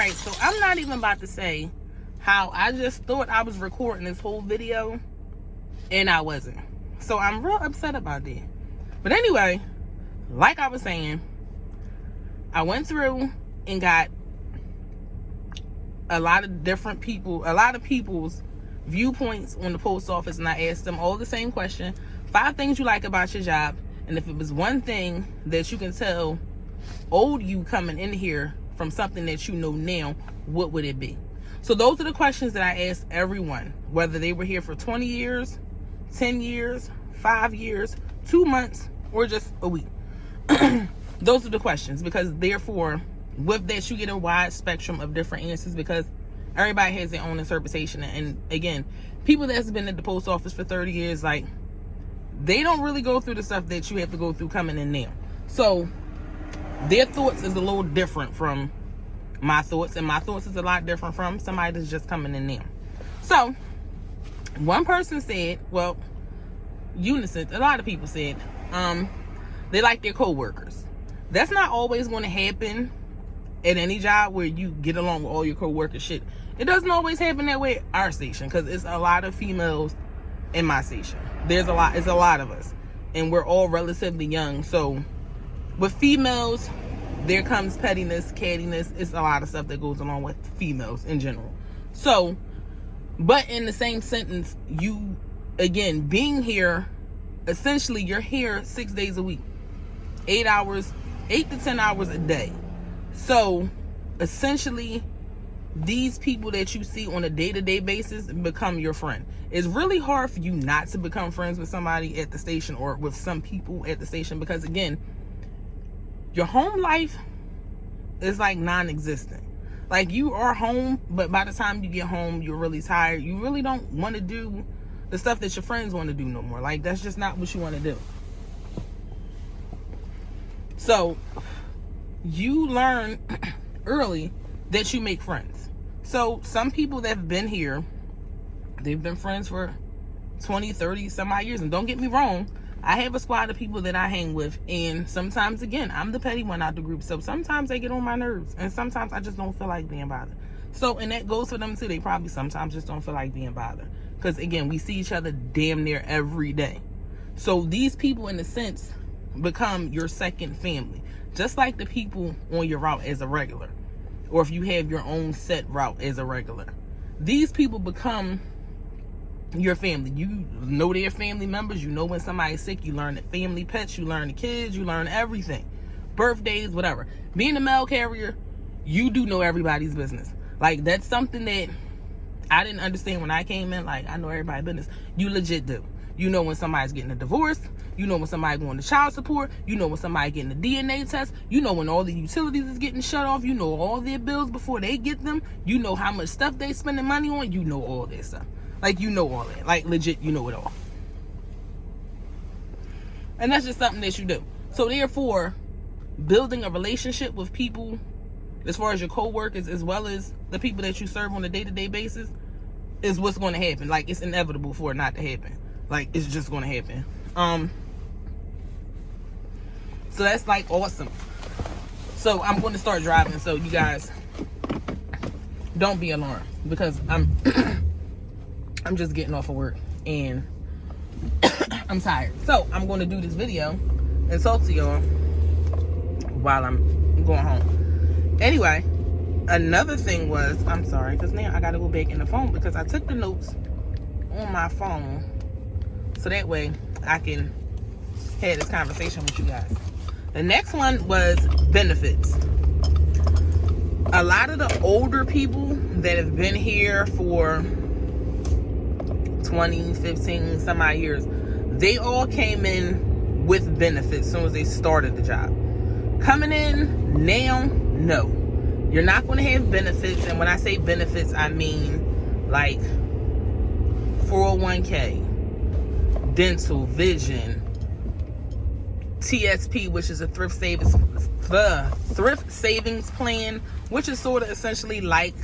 Alright, so I'm not even about to say how I just thought I was recording this whole video and I wasn't. So I'm real upset about that. But anyway, like I was saying, I went through and got a lot of different people, a lot of people's viewpoints on the post office, and I asked them all the same question: 5 things you like about your job, and if it was one thing that you can tell old you coming in here from something that you know now, what would it be? So those are the questions that I asked everyone, whether they were here for 20 years, 10 years, 5 years, 2 months, or just a week. Those are the questions, because therefore with that you get a wide spectrum of different answers, because everybody has their own interpretation. And again, people that's been at the post office for 30 years, like, they don't really go through the stuff that you have to go through coming in now. So their thoughts is a little different from my thoughts, and my thoughts is a lot different from somebody that's just coming in now. So one person said, well, unison, a lot of people said they like their co-workers. That's not always going to happen at any job where you get along with all your co-workers. Shit, it doesn't always happen that way at our station, because it's a lot of females in my station. It's a lot of us, and we're all relatively young. So with females, there comes pettiness, cattiness. It's a lot of stuff that goes along with females in general. So, but in the same sentence, you, again, being here, essentially you're here 6 days a week, 8 to 10 hours a day. So essentially, these people that you see on a day-to-day basis become your friend. It's really hard for you not to become friends with somebody at the station, or with some people at the station, because again, your home life is like non-existent. Like, you are home, but by the time you get home, you're really tired. You really don't want to do the stuff that your friends want to do no more. Like, that's just not what you want to do. So you learn early that you make friends. So some people that have been here, they've been friends for 20, 30 some odd years. And don't get me wrong, I have a squad of people that I hang with, and sometimes, again, I'm the petty one out the group. So sometimes they get on my nerves, and sometimes I just don't feel like being bothered. So, and that goes for them too. They probably sometimes just don't feel like being bothered, because again, we see each other damn near every day. So these people, in a sense, become your second family, just like the people on your route as a regular, or if you have your own set route as a regular. These people become your family. You know their family members. You know when somebody's sick. You learn the family pets. You learn the kids. You learn everything. Birthdays, whatever. Being a mail carrier, you do know everybody's business. Like, that's something that I didn't understand when I came in. Like, I know everybody's business. You legit do. You know when somebody's getting a divorce. You know when somebody's going to child support. You know when somebody's getting a DNA test. You know when all the utilities is getting shut off. You know all their bills before they get them. You know how much stuff they spending money on. You know all that stuff. Like, you know all that. Like, legit, you know it all. And that's just something that you do. So therefore, building a relationship with people, as far as your co-workers, as well as the people that you serve on a day-to-day basis, is what's going to happen. Like, it's inevitable for it not to happen. Like, it's just going to happen. So that's, like, awesome. So I'm going to start driving, so you guys don't be alarmed, because I'm I'm just getting off of work and I'm tired. So I'm going to do this video and talk to y'all while I'm going home. Anyway, another thing was, I'm sorry, because now I got to go back in the phone, because I took the notes on my phone so that way I can have this conversation with you guys. The next one was benefits. A lot of the older people that have been here for 20, 15, some odd years, they all came in with benefits as soon as they started the job. Coming in now, no. You're not going to have benefits. And when I say benefits, I mean like 401k, dental, vision, TSP, which is a thrift savings plan, which is sort of essentially like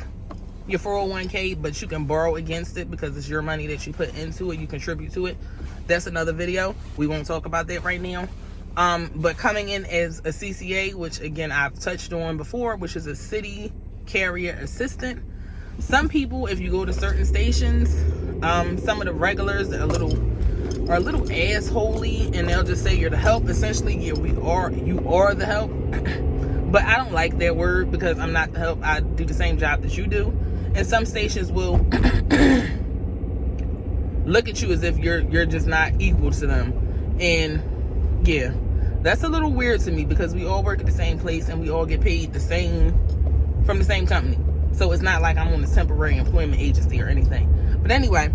your 401k, but you can borrow against it because it's your money that you put into it. You contribute to it. That's another video. We won't talk about that right now. But coming in as a CCA, which again I've touched on before, which is a city carrier assistant. Some people, if you go to certain stations, some of the regulars are a little assholey, and they'll just say you're the help. Essentially, yeah, you are the help. But I don't like that word because I'm not the help. I do the same job that you do. And some stations will look at you as if you're just not equal to them. And yeah, that's a little weird to me because we all work at the same place and we all get paid the same from the same company. So it's not like I'm on a temporary employment agency or anything. But anyway,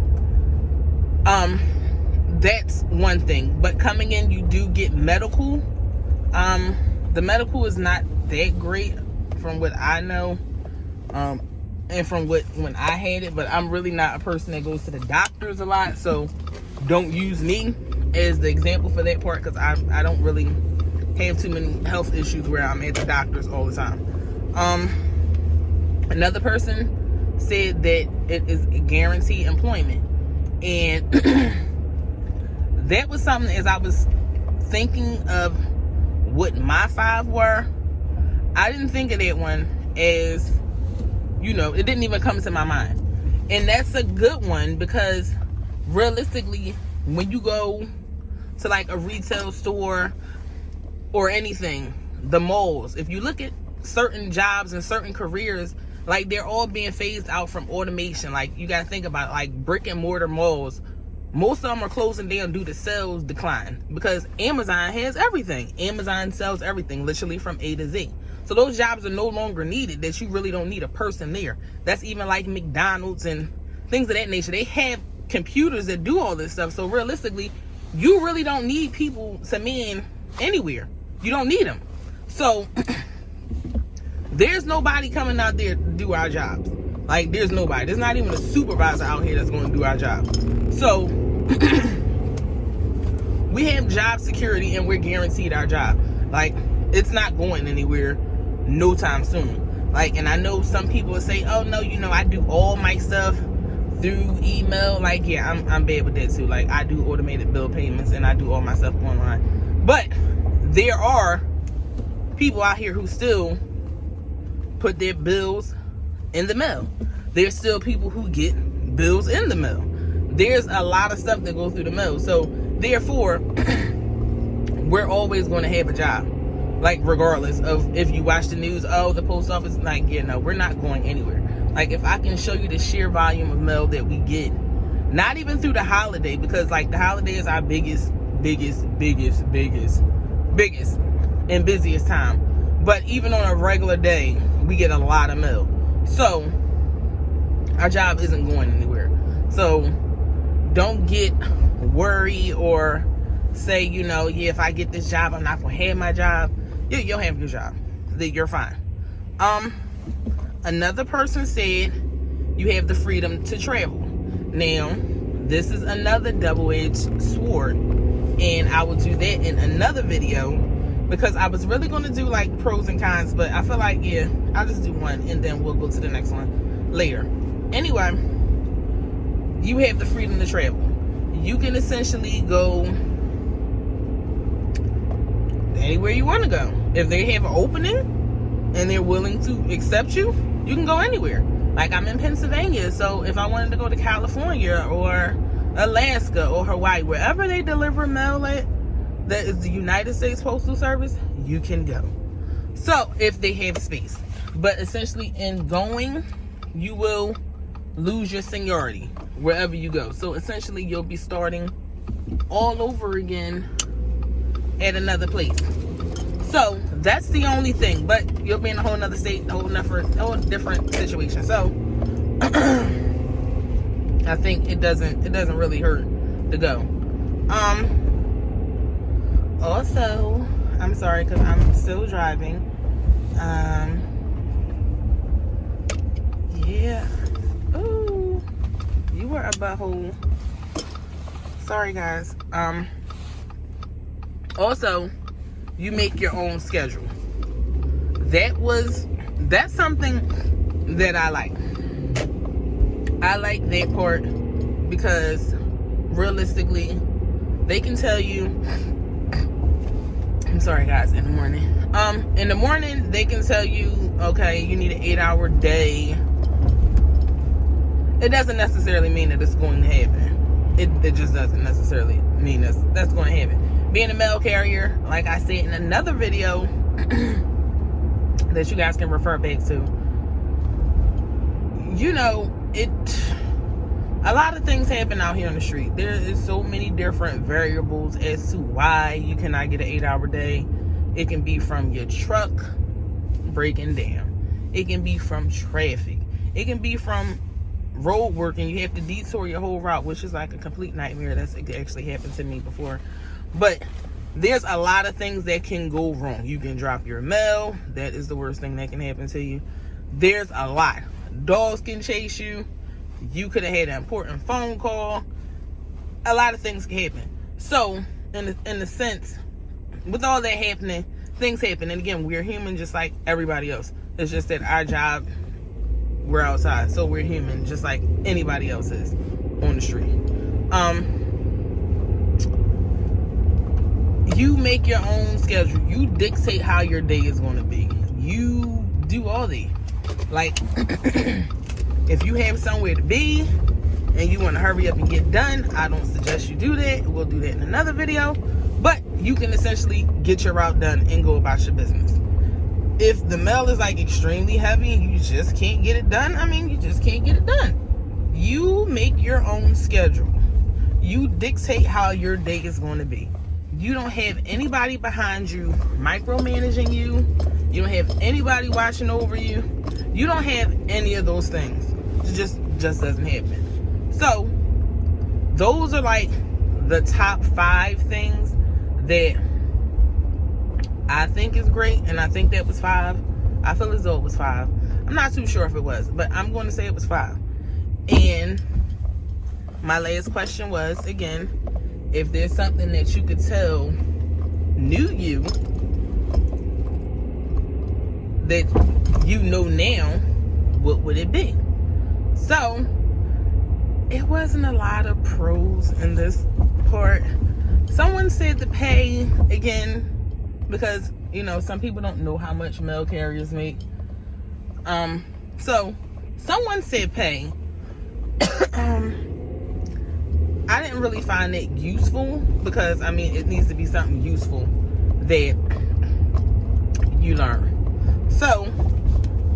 that's one thing. But coming in, you do get medical. The medical is not that great from what I know, and from when I had it. But I'm really not a person that goes to the doctors a lot, so don't use me as the example for that part, because I don't really have too many health issues where I'm at the doctors all the time. Another person said that it is guaranteed employment, and that was something, as I was thinking of what my 5 were, I didn't think of that one as, it didn't even come to my mind. And that's a good one, because realistically, when you go to like a retail store or anything, the malls, if you look at certain jobs and certain careers, like they're all being phased out from automation. Like you got to think about it, like brick and mortar malls. Most of them are closing down due to sales decline, because Amazon has everything. Amazon sells everything, literally from A to Z. So those jobs are no longer needed, that you really don't need a person there. That's even like McDonald's and things of that nature. They have computers that do all this stuff. So realistically, you really don't need people to man anywhere. You don't need them. So there's nobody coming out there to do our jobs. Like, there's nobody. There's not even a supervisor out here that's going to do our job. So we have job security and we're guaranteed our job. Like, it's not going anywhere no time soon. Like, and I know some people will say, oh no, I do all my stuff through email. Like, yeah, I'm bad with that too. Like, I do automated bill payments and I do all my stuff online. But there are people out here who still put their bills in the mail. There's still people who get bills in the mail. There's a lot of stuff that goes through the mail. So therefore, we're always going to have a job. Like, regardless of if you watch the news, oh, the post office, like, yeah, no, we're not going anywhere. Like, if I can show you the sheer volume of mail that we get, not even through the holiday, because like the holiday is our biggest and busiest time. But even on a regular day, we get a lot of mail. So our job isn't going anywhere. So don't get worried or say, yeah, if I get this job, I'm not going to have my job. Yeah, you'll have your job. You're fine. Another person said you have the freedom to travel. Now, this is another double-edged sword, and I will do that in another video, because I was really going to do like pros and cons, but I feel like, yeah, I'll just do one and then we'll go to the next one later. Anyway, you have the freedom to travel. You can essentially go anywhere you want to go. If they have an opening and they're willing to accept you, you can go anywhere. Like, I'm in Pennsylvania, so if I wanted to go to California or Alaska or Hawaii, wherever they deliver mail at, that is the United States Postal Service, you can go. So if they have space. But essentially, in going, you will lose your seniority wherever you go. So essentially, you'll be starting all over again at another place. So that's the only thing. But you'll be in a whole nother state, a whole different situation. So I think it doesn't really hurt to go. Also, I'm sorry because I'm still driving. Yeah. Ooh, you were a butthole. Sorry, guys. Also, you make your own schedule. That's something that I like. I like that part because realistically, they can tell you I'm sorry guys, in the morning. In the morning they can tell you, okay, you need an 8-hour day. It doesn't necessarily mean that it's going to happen. It just doesn't necessarily mean that's going to happen. Being a mail carrier, like I said in another video that you guys can refer back to, you know, a lot of things happen out here on the street. There is so many different variables as to why you cannot get an 8-hour day. It can be from your truck breaking down. It can be from traffic. It can be from road work and you have to detour your whole route, which is like a complete nightmare. That's actually happened to me before. But there's a lot of things that can go wrong. You can drop your mail. That is the worst thing that can happen to you. There's a lot. Dogs can chase you. You could have had an important phone call. A lot of things can happen. So, in a sense, with all that happening, things happen. And again, we're human just like everybody else. It's just that our job, we're outside. So we're human just like anybody else is on the street. You make your own schedule. You dictate how your day is going to be. You do all that. Like, if you have somewhere to be and you want to hurry up and get done, I don't suggest you do that. We'll do that in another video. But you can essentially get your route done and go about your business. If the mail is like extremely heavy and you just can't get it done, I mean, you just can't get it done. You make your own schedule. You dictate how your day is going to be. You don't have anybody behind you micromanaging you. You don't have anybody watching over you. You don't have any of those things. It just doesn't happen. So those are like the top 5 things that I think is great, and I think that was 5. I feel as though it was 5. I'm not too sure if it was, but I'm going to say it was 5. And my last question was, again, if there's something that you could tell new you that you know now, what would it be? So it wasn't a lot of pros in this part. Someone said the pay, again, because, you know, some people don't know how much mail carriers make. So someone said pay. I didn't really find it useful because, I mean, it needs to be something useful that you learn. So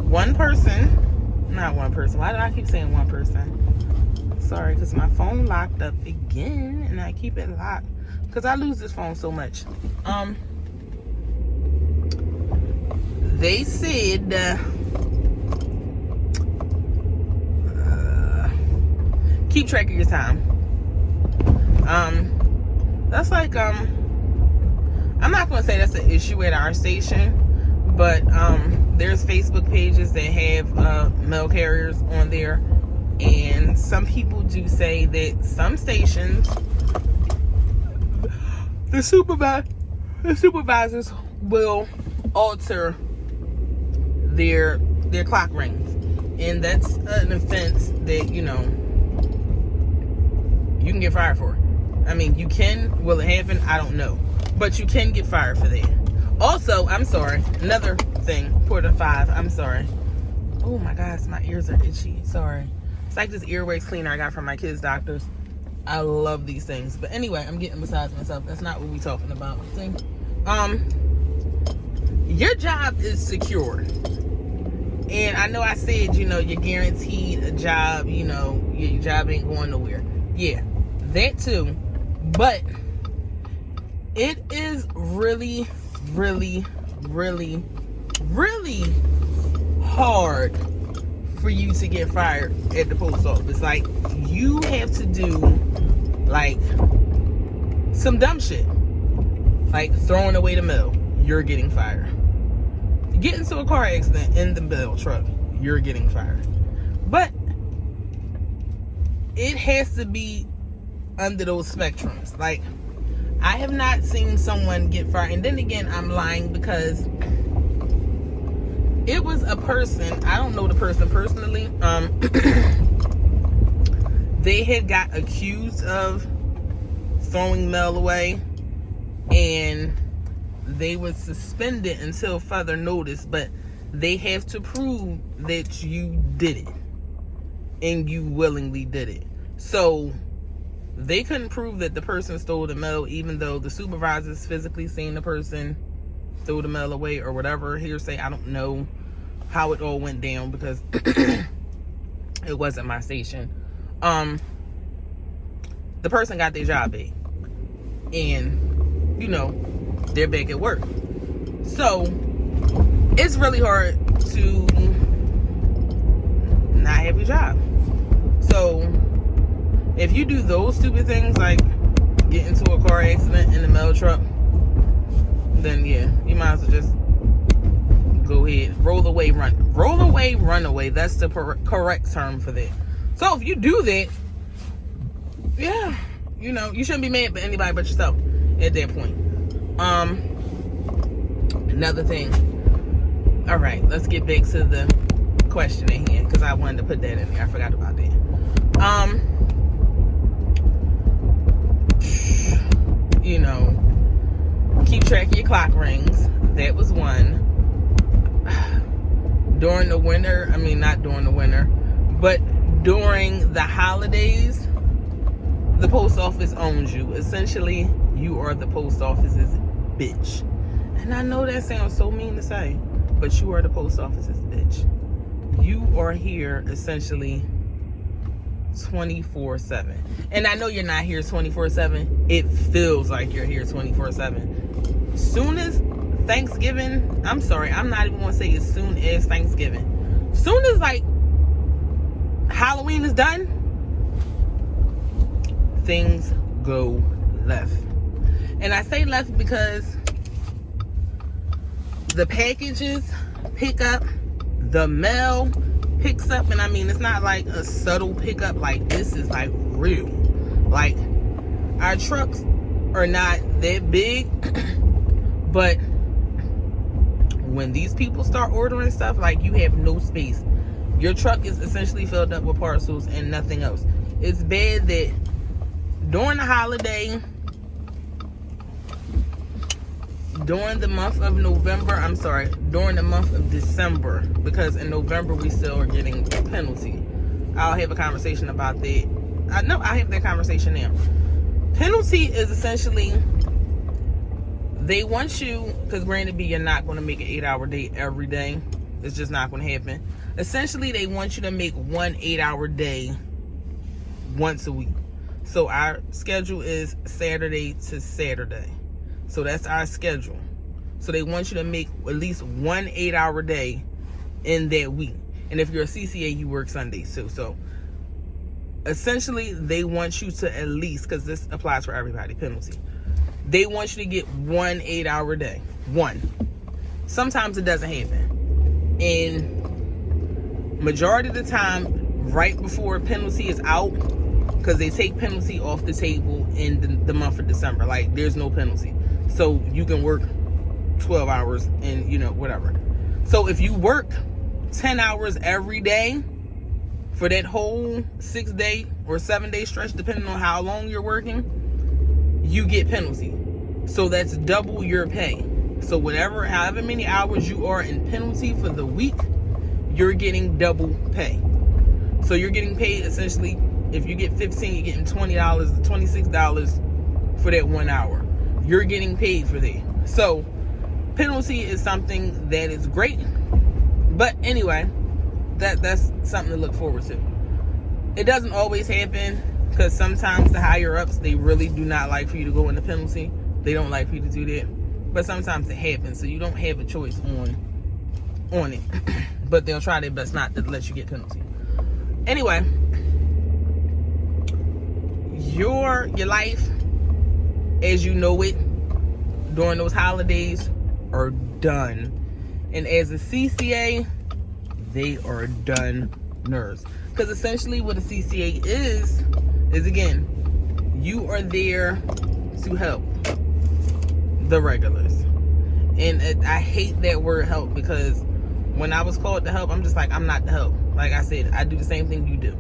not one person. Why do I keep saying one person? Sorry, because my phone locked up again and I keep it locked because I lose this phone so much. They said keep track of your time. That's like I'm not gonna say that's an issue at our station, but there's Facebook pages that have mail carriers on there, and some people do say that some stations, the supervisors will alter their clock rings, and that's an offense that, you know, you can get fired for. I mean, you can. Will it happen? I don't know, but you can get fired for that. Also, I'm sorry, another thing for the 5, I'm sorry. Oh my gosh, my ears are itchy. Sorry. It's like this earwax cleaner I got from my kids' doctors. I love these things. But anyway, I'm getting besides myself. That's not what we're talking about. See? Your job is secure. And I know I said, you know, you're guaranteed a job, you know, your job ain't going nowhere. Yeah, that too. But it is really, really, really, really hard for you to get fired at the post office. Like, you have to do like some dumb shit, like throwing away the mail, you're getting fired. Get into a car accident in the mail truck, you're getting fired. But it has to be under those spectrums. Like, I have not seen someone get fired. And then again, I'm lying because it was a person, I don't know the person personally, they had got accused of throwing mail away, and they would suspend it until further notice, but they have to prove that you did it and you willingly did it. So they couldn't prove that the person stole the mail, even though the supervisor's physically seen the person throw the mail away or whatever hearsay. I don't know how it all went down because it wasn't my station. The person got their job back, and they're back at work. So it's really hard to not have your job. So if you do those stupid things like get into a car accident in the mail truck, then yeah, you might as well just go ahead, roll away, run away. That's the correct term for that. So if you do that, yeah, you shouldn't be mad at anybody but yourself at that point. Another thing. All right, let's get back to the question at hand, because I wanted to put that in there. I forgot about that. Keep track of your clock rings. That was one. During the winter, not during the winter, but during the holidays, the post office owns you. Essentially, you are the post office's bitch. And I know that sounds so mean to say, but you are the post office's bitch. You are here essentially 24/7. And I know you're not here 24/7. It feels like you're here 24/7. Soon as Thanksgiving, I'm sorry, I'm not even going to say as soon as Thanksgiving. Soon as Halloween is done, things go left. And I say left because the packages pick up, the mail picks up, and it's not like a subtle pickup. Like, this is like real. Like, our trucks are not that big, but when these people start ordering stuff, like, you have no space. Your truck is essentially filled up with parcels and nothing else. It's bad that during the holiday, during the month of December, because in November we still are getting a penalty. I'll have a conversation about that. I have that conversation now. Penalty is essentially, they want you, because granted, you're not going to make an 8-hour day every day. It's just not going to happen. Essentially, they want you to make one 8-hour day once a week. So our schedule is Saturday to Saturday. So that's our schedule. So they want you to make at least one 8-hour day in that week. And if you're a CCA, you work Sundays too. So essentially, they want you to at least, because this applies for everybody, penalty. They want you to get one 8-hour day. One. Sometimes it doesn't happen. And majority of the time, right before penalty is out, because they take penalty off the table in the month of December. Like, there's no penalty. So you can work 12 hours and, whatever. So if you work 10 hours every day for that whole 6-day or 7-day stretch, depending on how long you're working, you get penalty. So that's double your pay. So however many hours you are in penalty for the week, you're getting double pay. So you're getting paid essentially, if you get 15, you're getting $20, $26 for that 1 hour. You're getting paid for that. So penalty is something that is great. But anyway, that's something to look forward to. It doesn't always happen, because sometimes the higher ups, they really do not like for you to go into penalty. They don't like for you to do that. But sometimes it happens, so you don't have a choice on it. But they'll try their best not to let you get penalty. Anyway, your life as you know it during those holidays are done. And as a CCA, they are done nerves. Because essentially what a CCA is again, you are there to help the regulars. And I hate that word help, because when I was called to help, I'm just like, I'm not the help. Like I said, I do the same thing you do.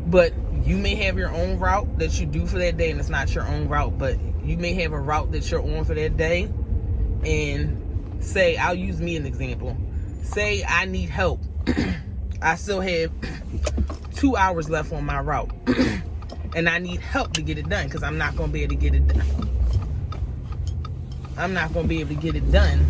But you may have your own route that you do for that day, and it's not your own route, but you may have a route that you're on for that day, and say, I'll use me an example. Say I need help. I still have 2 hours left on my route. And I need help to get it done because I'm not going to be able to get it done. I'm not going to be able to get it done.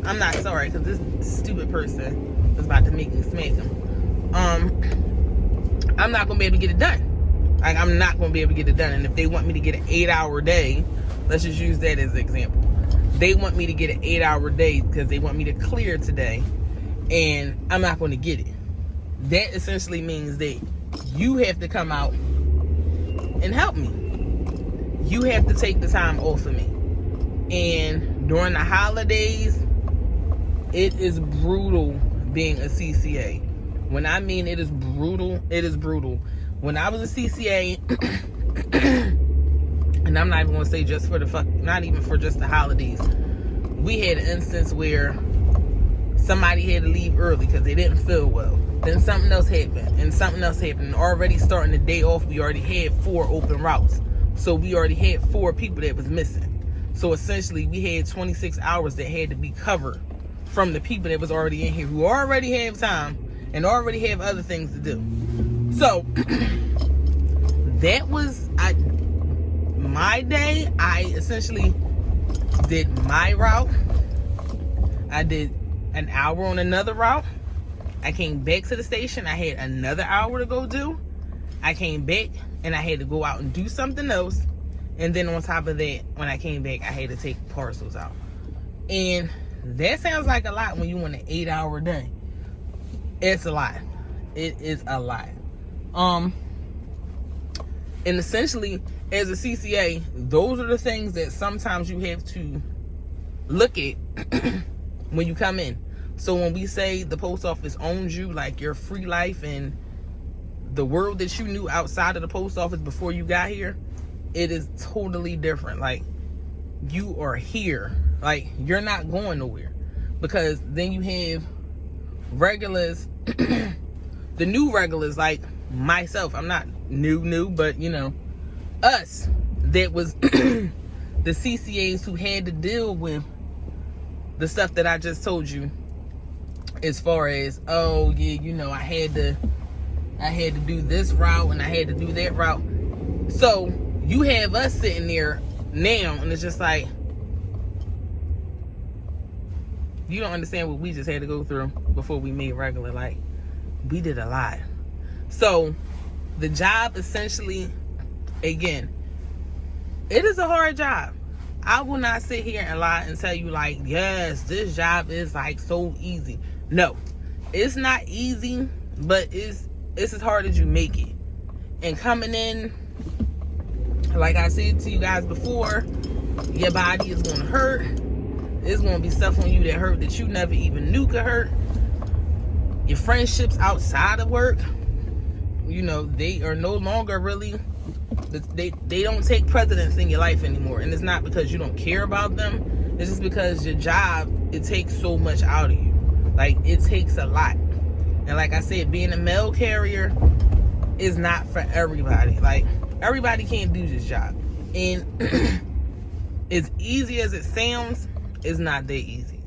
I'm not sorry because this stupid person is about to make me smack him. I'm not going to be able to get it done. Like, I'm not going to be able to get it done. And if they want me to get an 8-hour day, let's just use that as an example. They want me to get an 8-hour day because they want me to clear today, and I'm not going to get it. That essentially means that you have to come out and help me. You have to take the time off of me. And during the holidays, it is brutal being a CCA. When I mean it is brutal, it is brutal. When I was a CCA, and I'm not even going to say just for not even for just the holidays, we had an instance where somebody had to leave early because they didn't feel well. Then something else happened, and something else happened. Already starting the day off, we already had 4 open routes. So we already had 4 people that was missing. So essentially, we had 26 hours that had to be covered from the people that was already in here who already have time and already have other things to do. So that was my day. I essentially did my route. I did an hour on another route. I came back to the station. I had another hour to go do. I came back and I had to go out and do something else. And then on top of that, when I came back, I had to take parcels out. And that sounds like a lot when you want an 8-hour day. It's a lot. It is a lot. And essentially, as a CCA, those are the things that sometimes you have to look at when you come in. So when we say the post office owns you, like your free life and the world that you knew outside of the post office before you got here, it is totally different. Like, you are here. Like, you're not going nowhere. Because then you have regulars, the new regulars like myself. I'm not new, but you know, us that was the CCAs who had to deal with the stuff that I just told you, as far as, oh yeah, you know, I had to do this route and I had to do that route. So you have us sitting there now, and it's just like, you don't understand what we just had to go through before we made regular. Like, we did a lot. So the job essentially, again, it is a hard job. I will not sit here and lie and tell you like, yes, this job is like so easy. No, it's not easy, but it's as hard as you make it. And coming in, like I said to you guys before, your body is going to hurt. There's going to be stuff on you that hurt that you never even knew could hurt. Your friendships outside of work, you know, they are no longer really, they don't take precedence in your life anymore. And it's not because you don't care about them. It's just because your job, it takes so much out of you. Like, it takes a lot. And like I said, being a mail carrier is not for everybody. Like, everybody can't do this job. And as easy as it sounds, it's not that easy.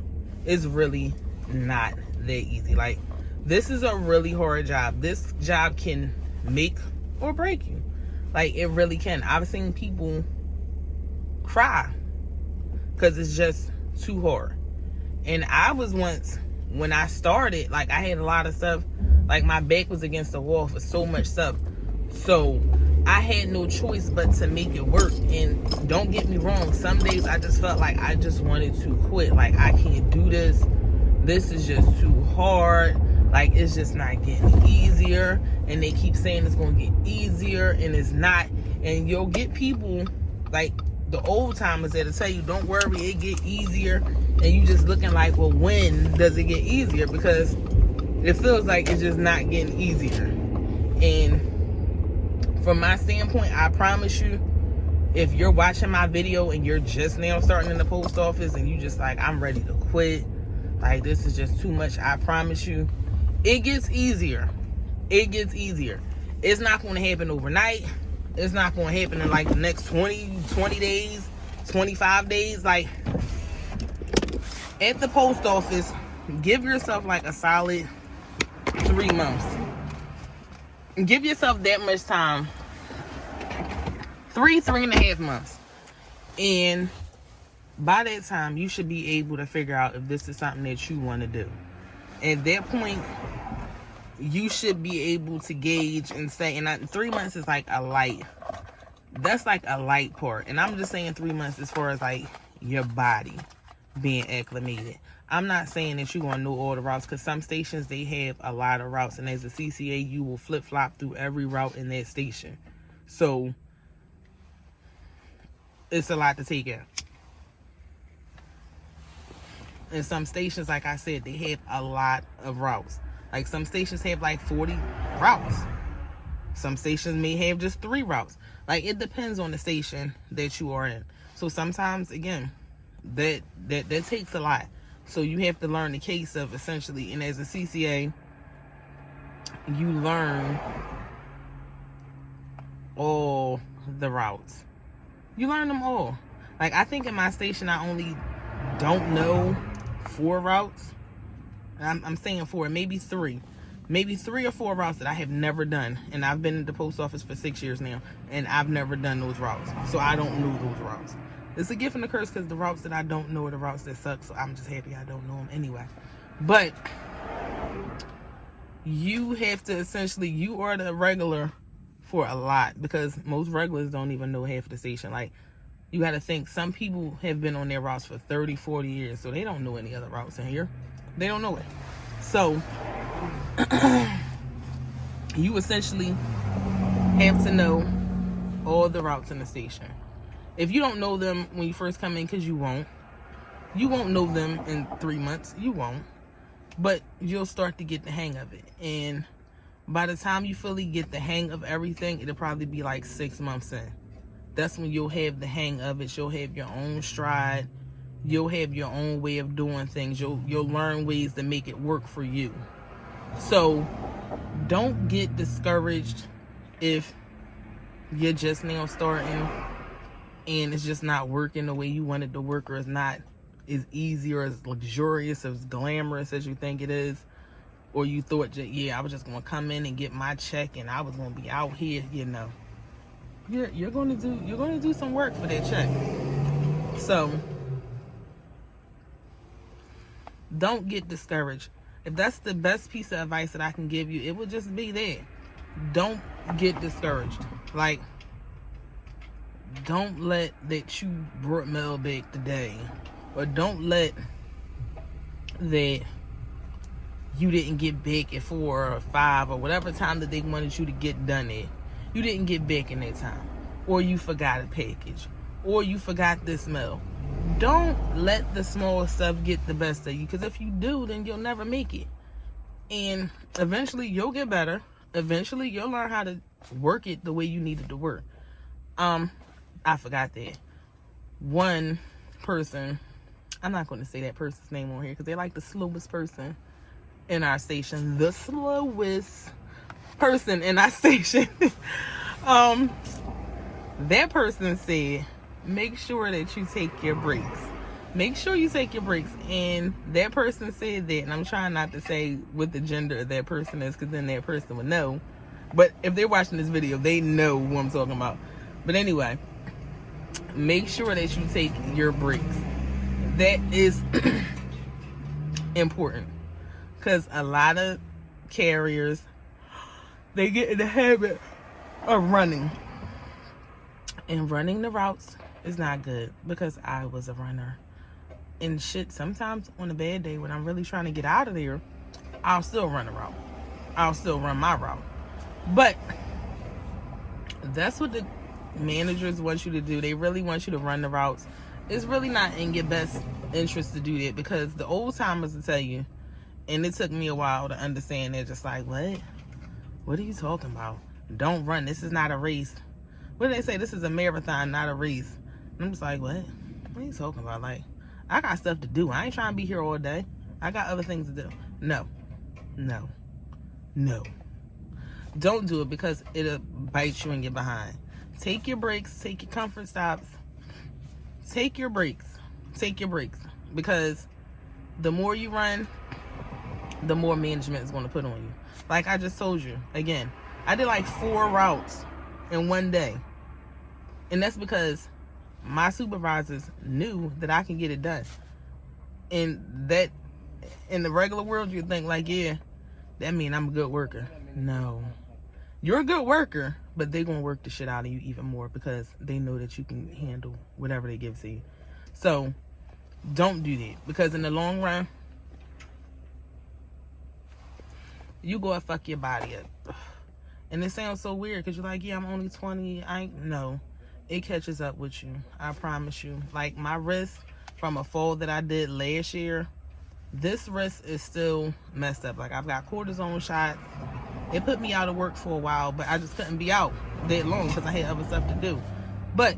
It's really not that easy. Like, this is a really hard job. This job can make or break you. Like, it really can. I've seen people cry because it's just too hard. And I was once, when I started, like, I had a lot of stuff. Like, my back was against the wall for so much stuff. So I had no choice but to make it work. And don't get me wrong, some days I just felt like I just wanted to quit. Like, I can't do this. This is just too hard. Like, it's just not getting easier. And they keep saying it's going to get easier, and it's not. And you'll get people like the old timers that'll tell you, don't worry, it get easier. And you just looking like, well, when does it get easier? Because it feels like it's just not getting easier. And from my standpoint, I promise you, if you're watching my video and you're just now starting in the post office and you just like, I'm ready to quit, like, this is just too much, I promise you, it gets easier. It gets easier. It's not going to happen overnight. It's not going to happen in like the next 20 days, 25 days. Like, at the post office, give yourself like a solid 3 months. Give yourself that much time. 3.5 months. And by that time, you should be able to figure out if this is something that you want to do. At that point, you should be able to gauge and say, and 3 months is like a light. That's like a light part. And I'm just saying 3 months as far as like your body being acclimated. I'm not saying that you're going to know all the routes, because some stations, they have a lot of routes. And as a CCA, you will flip-flop through every route in that station. So it's a lot to take in. And some stations, like I said, they have a lot of routes. Like some stations have like 40 routes. Some stations may have just 3 routes. Like it depends on the station that you are in. So sometimes, again, that takes a lot. So you have to learn the case of essentially, and as a CCA, you learn all the routes. You learn them all. Like I think in my station, I only don't know 4 routes. I'm saying 4, maybe 3. Maybe 3 or 4 routes that I have never done. And I've been at the post office for 6 years now. And I've never done those routes. So I don't know those routes. It's a gift and a curse, because the routes that I don't know are the routes that suck. So I'm just happy I don't know them anyway. But you have to essentially, you are the regular for a lot. Because most regulars don't even know half the station. Like, you got to think, some people have been on their routes for 30, 40 years. So they don't know any other routes in here. They don't know it. So you essentially have to know all the routes in the station. If you don't know them when you first come in, because you won't know them in 3 months. You won't. But you'll start to get the hang of it. And by the time you fully get the hang of everything, it'll probably be like 6 months in. That's when you'll have the hang of it. You'll have your own stride. You'll have your own way of doing things. You'll learn ways to make it work for you. So don't get discouraged if you're just now starting and it's just not working the way you want it to work, or it's not as easy or as luxurious, as glamorous as you think it is. Or you thought, yeah, I was just going to come in and get my check and I was going to be out here, you know. You're going to do some work for that check. So don't get discouraged. If that's the best piece of advice that I can give you, it would just be that. Don't get discouraged. Like, don't let that you brought mail back today, or don't let that you didn't get back at 4 or 5 or whatever time that they wanted you to get done at. You didn't get back in that time, or you forgot a package, or you forgot this mail. Don't let the small stuff get the best of you, because if you do, then you'll never make it. And eventually you'll get better. Eventually you'll learn how to work it the way you need it to work. I forgot that. One person, I'm not going to say that person's name on here because they're like the slowest person in our station. The slowest person in our station. That person said, make sure that you take your breaks. Make sure you take your breaks. And that person said that, and I'm trying not to say what the gender of that person is, because then that person would know. But if they're watching this video, they know who I'm talking about. But anyway, make sure that you take your breaks. That is important, because a lot of carriers, they get in the habit of running. And running the routes is not good, because I was a runner. And shit, sometimes on a bad day when I'm really trying to get out of there, I'll still run a route. I'll still run my route. But that's what the managers want you to do. They really want you to run the routes. It's really not in your best interest to do that, because the old timers will tell you, and it took me a while to understand, they're just like, what are you talking about? Don't run. This is not a race. What do they say? This is a marathon, not a race. And I'm just like, what are you talking about? Like, I got stuff to do. I ain't trying to be here all day. I got other things to do. No. Don't do it, because it'll bite you and get behind. Take your breaks. Take your comfort stops. Take your breaks. Because the more you run, the more management is going to put on you. Like I just told you, again, I did like 4 routes in one day. And that's because my supervisors knew that I can get it done. And that, in the regular world, you think like, yeah, that means I'm a good worker. No. You're a good worker, but they're going to work the shit out of you even more because they know that you can handle whatever they give to you. So, don't do that. Because in the long run, you go and fuck your body up. And it sounds so weird because you're like, yeah, I'm only 20. No. It catches up with you. I promise you. Like my wrist from a fall that I did last year, this wrist is still messed up. Like I've got cortisone shots. It put me out of work for a while, but I just couldn't be out that long because I had other stuff to do. But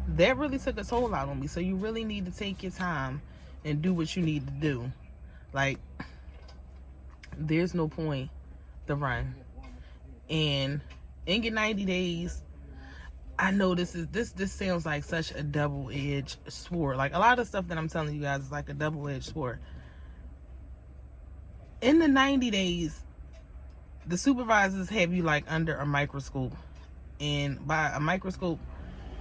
that really took a toll out on me. So you really need to take your time and do what you need to do. Like, there's no point to run. And in your 90 days, I know this sounds like such a double-edged sword. Like a lot of stuff that I'm telling you guys is like a double-edged sword. In the 90 days, the supervisors have you like under a microscope. And by a microscope,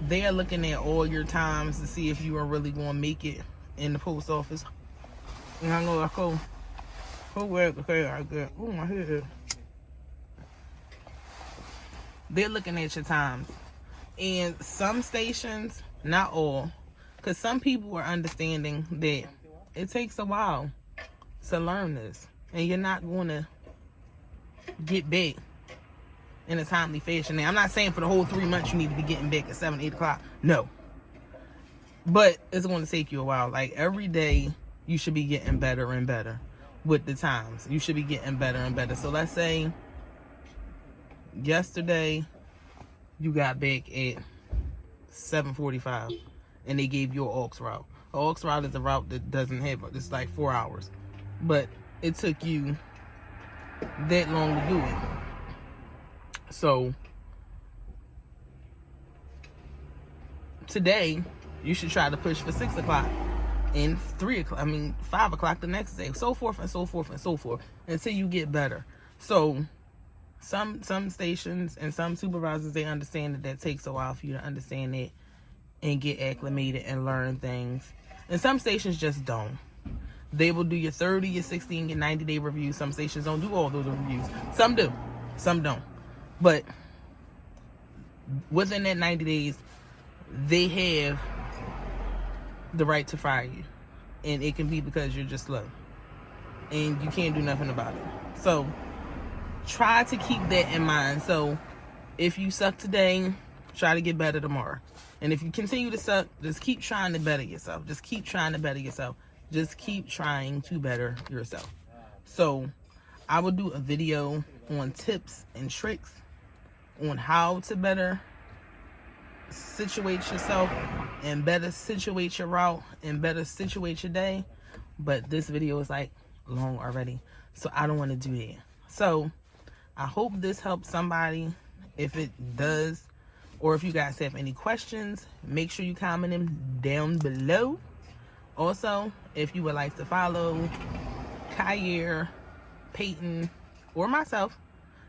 they are looking at all your times to see if you are really going to make it in the post office. And I know I go, oh my head. They're looking at your times. And some stations, not all, because some people are understanding that it takes a while to learn this. And you're not going to get back in a timely fashion. Now, I'm not saying for the whole 3 months you need to be getting back at 7, 8 o'clock. No. But it's going to take you a while. Like every day, you should be getting better and better with the times. You should be getting better and better. So let's say yesterday you got back at 7:45 and they gave you an aux route. An aux route is a route that doesn't have, it's like 4 hours. But it took you that long to do it. So today you should try to push for 6 o'clock and 5 o'clock the next day, so forth and so forth and so forth until you get better. So some stations and some supervisors, they understand that takes a while for you to understand it and get acclimated and learn things. And some stations just don't. They will do your 30, your 60, and your 90-day reviews. Some stations don't do all those reviews. Some do. Some don't. But within that 90 days, they have the right to fire you. And it can be because you're just slow. And you can't do nothing about it. So try to keep that in mind. So if you suck today, try to get better tomorrow. And if you continue to suck, just keep trying to better yourself. Just keep trying to better yourself. Just keep trying to better yourself. So I will do a video on tips and tricks on how to better situate yourself and better situate your route and better situate your day. But this video is like long already, so I don't want to do that. So I hope this helps somebody. If it does, or if you guys have any questions, make sure you comment them down below. Also, if you would like to follow Kyer, Peyton, or myself,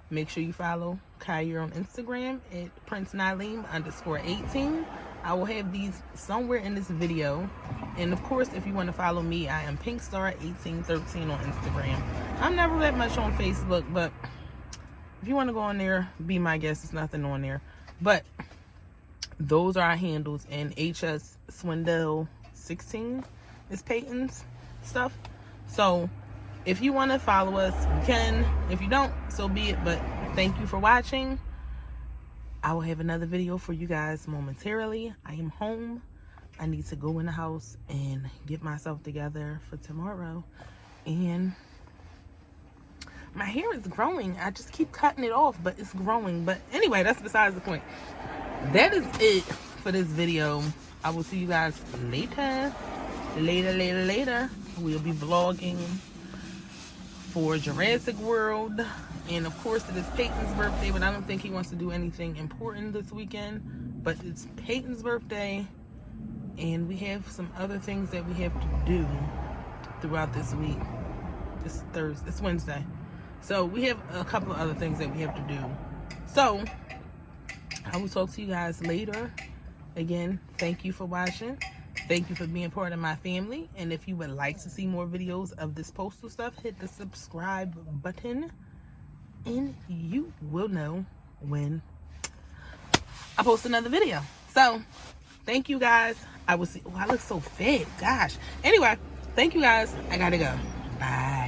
make sure you follow Kyer on Instagram at PrinceNalim_18. I will have these somewhere in this video. And of course, if you want to follow me, I am PinkStar1813 on Instagram. I'm never that much on Facebook, but if you want to go on there, be my guest. There's nothing on there. But those are our handles. And HS Swindell 16 is Peyton's stuff. So if you want to follow us, you can. If you don't, so be it. But thank you for watching. I will have another video for you guys momentarily. I am home. I need to go in the house and get myself together for tomorrow. And my hair is growing. I just keep cutting it off, but it's growing. But anyway, that's besides the point. That is it for this video. I will see you guys later. Later. We'll be vlogging for Jurassic World. And of course, it is Peyton's birthday, but I don't think he wants to do anything important this weekend. But it's Peyton's birthday, and we have some other things that we have to do throughout this week. It's Wednesday. So we have a couple of other things that we have to do. So I will talk to you guys later. Again, thank you for watching. Thank you for being part of my family. And if you would like to see more videos of this postal stuff, hit the subscribe button. And you will know when I post another video. So, thank you guys. I will see. Oh, I look so fit. Gosh. Anyway, thank you guys. I gotta go. Bye.